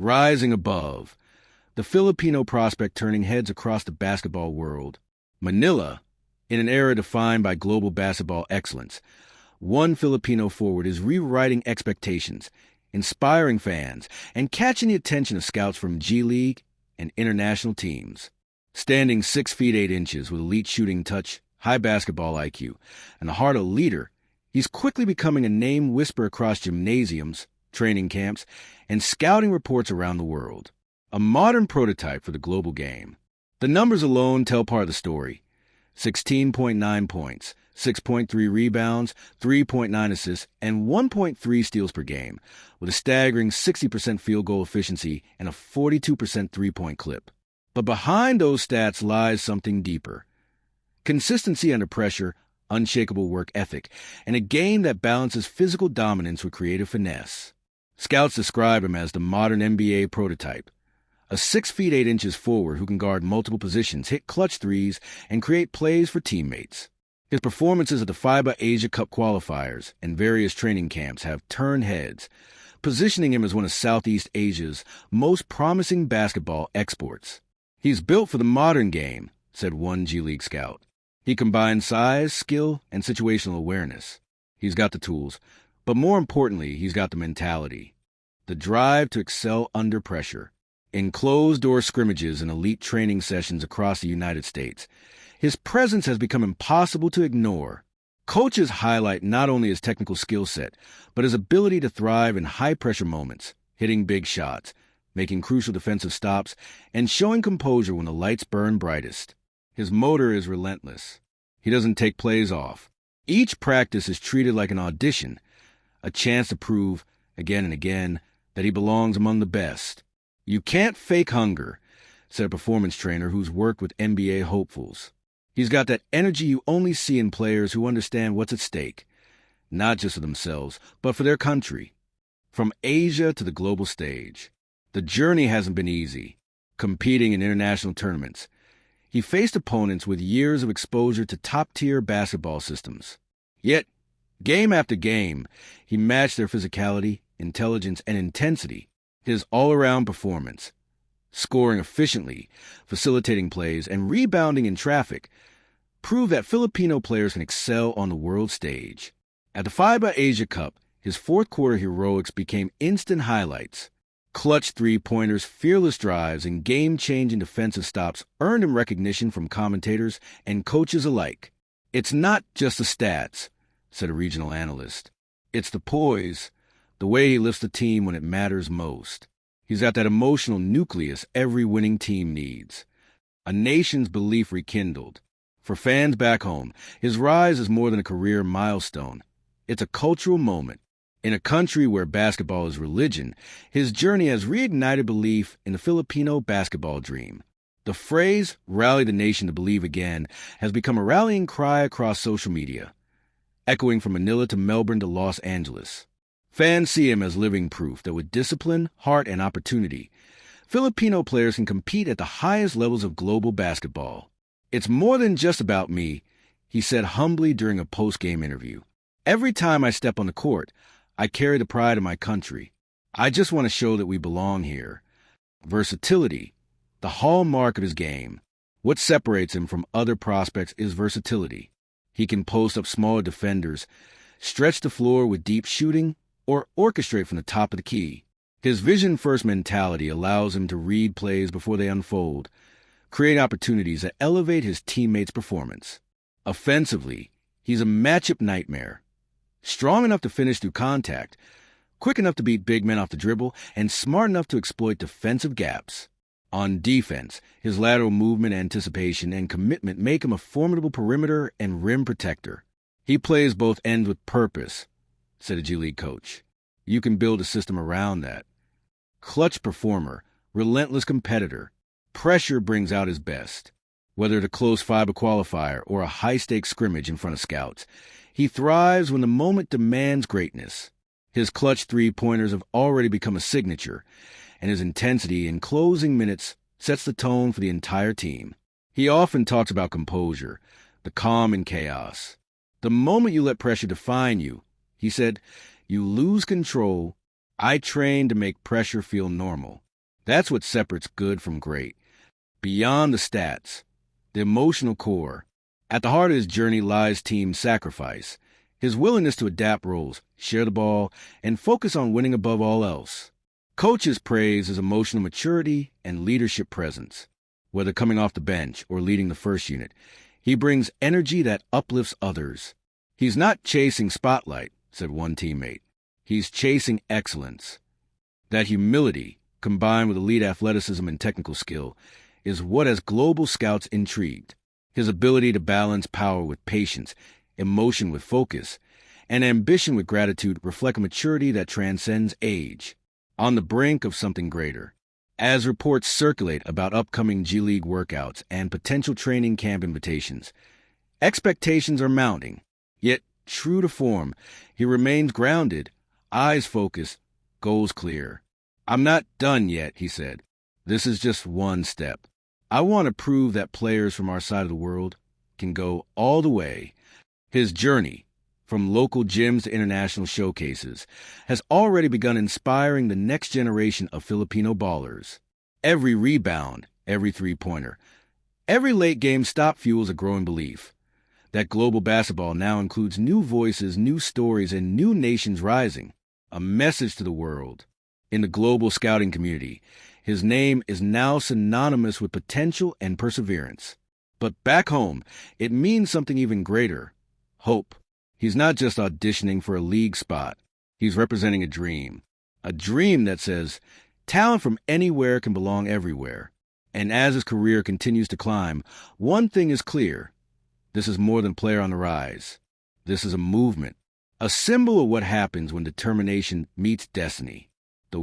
Rising above, the Filipino prospect turning heads across the basketball world. Manila, in an era defined by global basketball excellence, one Filipino forward is rewriting expectations, inspiring fans, and catching the attention of scouts from G League and international teams. Standing 6 feet 8 inches with elite shooting touch, high basketball IQ, and the heart of a leader, he's quickly becoming a name whisper across gymnasiums, training camps, and scouting reports around the world. A modern prototype for the global game. The numbers alone tell part of the story. 16.9 points, 6.3 rebounds, 3.9 assists, and 1.3 steals per game, with a staggering 60% field goal efficiency and a 42% three-point clip. But behind those stats lies something deeper. Consistency under pressure, unshakable work ethic, and a game that balances physical dominance with creative finesse. Scouts describe him as the modern NBA prototype. A 6 feet 8 inches forward who can guard multiple positions, hit clutch threes, and create plays for teammates. His performances at the FIBA Asia Cup qualifiers and various training camps have turned heads, positioning him as one of Southeast Asia's most promising basketball exports. He's built for the modern game, said one G League scout. He combines size, skill, and situational awareness. He's got the tools, but more importantly, he's got the mentality. The drive to excel under pressure. In closed-door scrimmages and elite training sessions across the United States, his presence has become impossible to ignore. Coaches highlight not only his technical skill set, but his ability to thrive in high-pressure moments, hitting big shots, making crucial defensive stops, and showing composure when the lights burn brightest. His motor is relentless. He doesn't take plays off. Each practice is treated like an audition, a chance to prove, again and again, that he belongs among the best. You can't fake hunger, said a performance trainer who's worked with NBA hopefuls. He's got that energy you only see in players who understand what's at stake, not just for themselves, but for their country. From Asia to the global stage. The journey hasn't been easy, competing in international tournaments. He faced opponents with years of exposure to top-tier basketball systems. Yet, game after game, he matched their physicality, intelligence, and intensity. His all-around performance, scoring efficiently, facilitating plays, and rebounding in traffic, proved that Filipino players can excel on the world stage. At the FIBA Asia Cup, his fourth-quarter heroics became instant highlights. Clutch three-pointers, fearless drives, and game-changing defensive stops earned him recognition from commentators and coaches alike. It's not just the stats, said a regional analyst. It's the poise, the way he lifts the team when it matters most. He's got that emotional nucleus every winning team needs. A nation's belief rekindled. For fans back home, his rise is more than a career milestone. It's a cultural moment. In a country where basketball is religion, his journey has reignited belief in the Filipino basketball dream. The phrase, "rally the nation to believe again," has become a rallying cry across social media, echoing from Manila to Melbourne to Los Angeles. Fans see him as living proof that with discipline, heart, and opportunity, Filipino players can compete at the highest levels of global basketball. "It's more than just about me," he said humbly during a post-game interview. "Every time I step on the court, I carry the pride of my country. I just want to show that we belong here." Versatility, the hallmark of his game. What separates him from other prospects is versatility. He can post up smaller defenders, stretch the floor with deep shooting, or orchestrate from the top of the key. His vision-first mentality allows him to read plays before they unfold, create opportunities that elevate his teammates' performance. Offensively, he's a matchup nightmare. Strong enough to finish through contact, quick enough to beat big men off the dribble, and smart enough to exploit defensive gaps. On defense, his lateral movement, anticipation, and commitment make him a formidable perimeter and rim protector. He plays both ends with purpose, said a G League coach. You can build a system around that. Clutch performer, relentless competitor. Pressure brings out his best. Whether at a close FIBA qualifier or a high-stakes scrimmage in front of scouts, he thrives when the moment demands greatness. His clutch three-pointers have already become a signature, and his intensity in closing minutes sets the tone for the entire team. He often talks about composure, the calm in chaos. The moment you let pressure define you, he said, you lose control. I train to make pressure feel normal. That's what separates good from great. Beyond the stats, the emotional core. At the heart of his journey lies team sacrifice, his willingness to adapt roles, share the ball, and focus on winning above all else. Coaches praise his emotional maturity and leadership presence. Whether coming off the bench or leading the first unit, he brings energy that uplifts others. He's not chasing spotlight, said one teammate. He's chasing excellence. That humility, combined with elite athleticism and technical skill, is what has global scouts intrigued. His ability to balance power with patience, emotion with focus, and ambition with gratitude reflect a maturity that transcends age. On the brink of something greater. As reports circulate about upcoming G League workouts and potential training camp invitations, expectations are mounting. Yet, true to form, he remains grounded, eyes focused, goals clear. "I'm not done yet," he said. "This is just one step. I want to prove that players from our side of the world can go all the way." His journey, from local gyms to international showcases, has already begun inspiring the next generation of Filipino ballers. Every rebound, every three-pointer, every late-game stop fuels a growing belief that global basketball now includes new voices, new stories, and new nations rising. A message to the world. In the global scouting community, his name is now synonymous with potential and perseverance. But back home, it means something even greater. Hope. He's not just auditioning for a league spot. He's representing a dream. A dream that says, talent from anywhere can belong everywhere. And as his career continues to climb, one thing is clear. This is more than player on the rise. This is a movement. A symbol of what happens when determination meets destiny. The